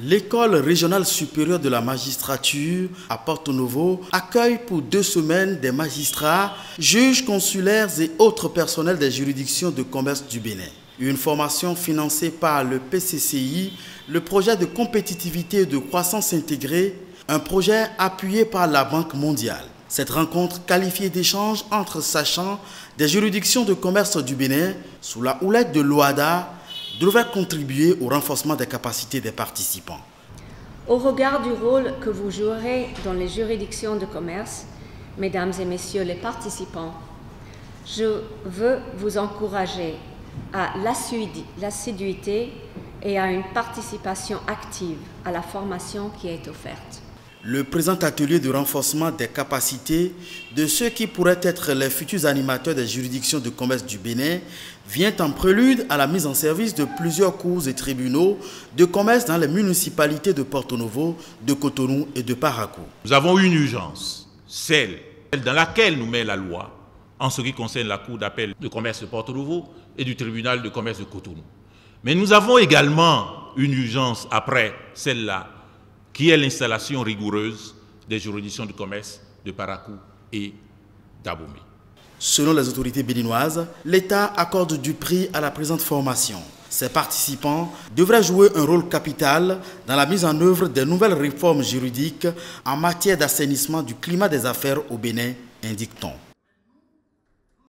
L'école régionale supérieure de la magistrature à Porto Novo accueille pour 2 semaines des magistrats, juges consulaires et autres personnels des juridictions de commerce du Bénin. Une formation financée par le PCCI, le projet de compétitivité et de croissance intégrée, un projet appuyé par la Banque mondiale. Cette rencontre qualifiée d'échange entre sachants des juridictions de commerce du Bénin sous la houlette de l'OADA devrait contribuer au renforcement des capacités des participants. Au regard du rôle que vous jouerez dans les juridictions de commerce, mesdames et messieurs les participants, je veux vous encourager à l'assiduité et à une participation active à la formation qui est offerte. Le présent atelier de renforcement des capacités de ceux qui pourraient être les futurs animateurs des juridictions de commerce du Bénin vient en prélude à la mise en service de plusieurs cours et tribunaux de commerce dans les municipalités de Porto Novo, de Cotonou et de Parakou. Nous avons une urgence, celle dans laquelle nous met la loi en ce qui concerne la Cour d'appel de commerce de Porto Novo et du tribunal de commerce de Cotonou. Mais nous avons également une urgence après celle-là, qui est l'installation rigoureuse des juridictions de commerce de Parakou et d'Abomey. Selon les autorités béninoises, l'État accorde du prix à la présente formation. Ses participants devraient jouer un rôle capital dans la mise en œuvre des nouvelles réformes juridiques en matière d'assainissement du climat des affaires au Bénin, indique-t-on.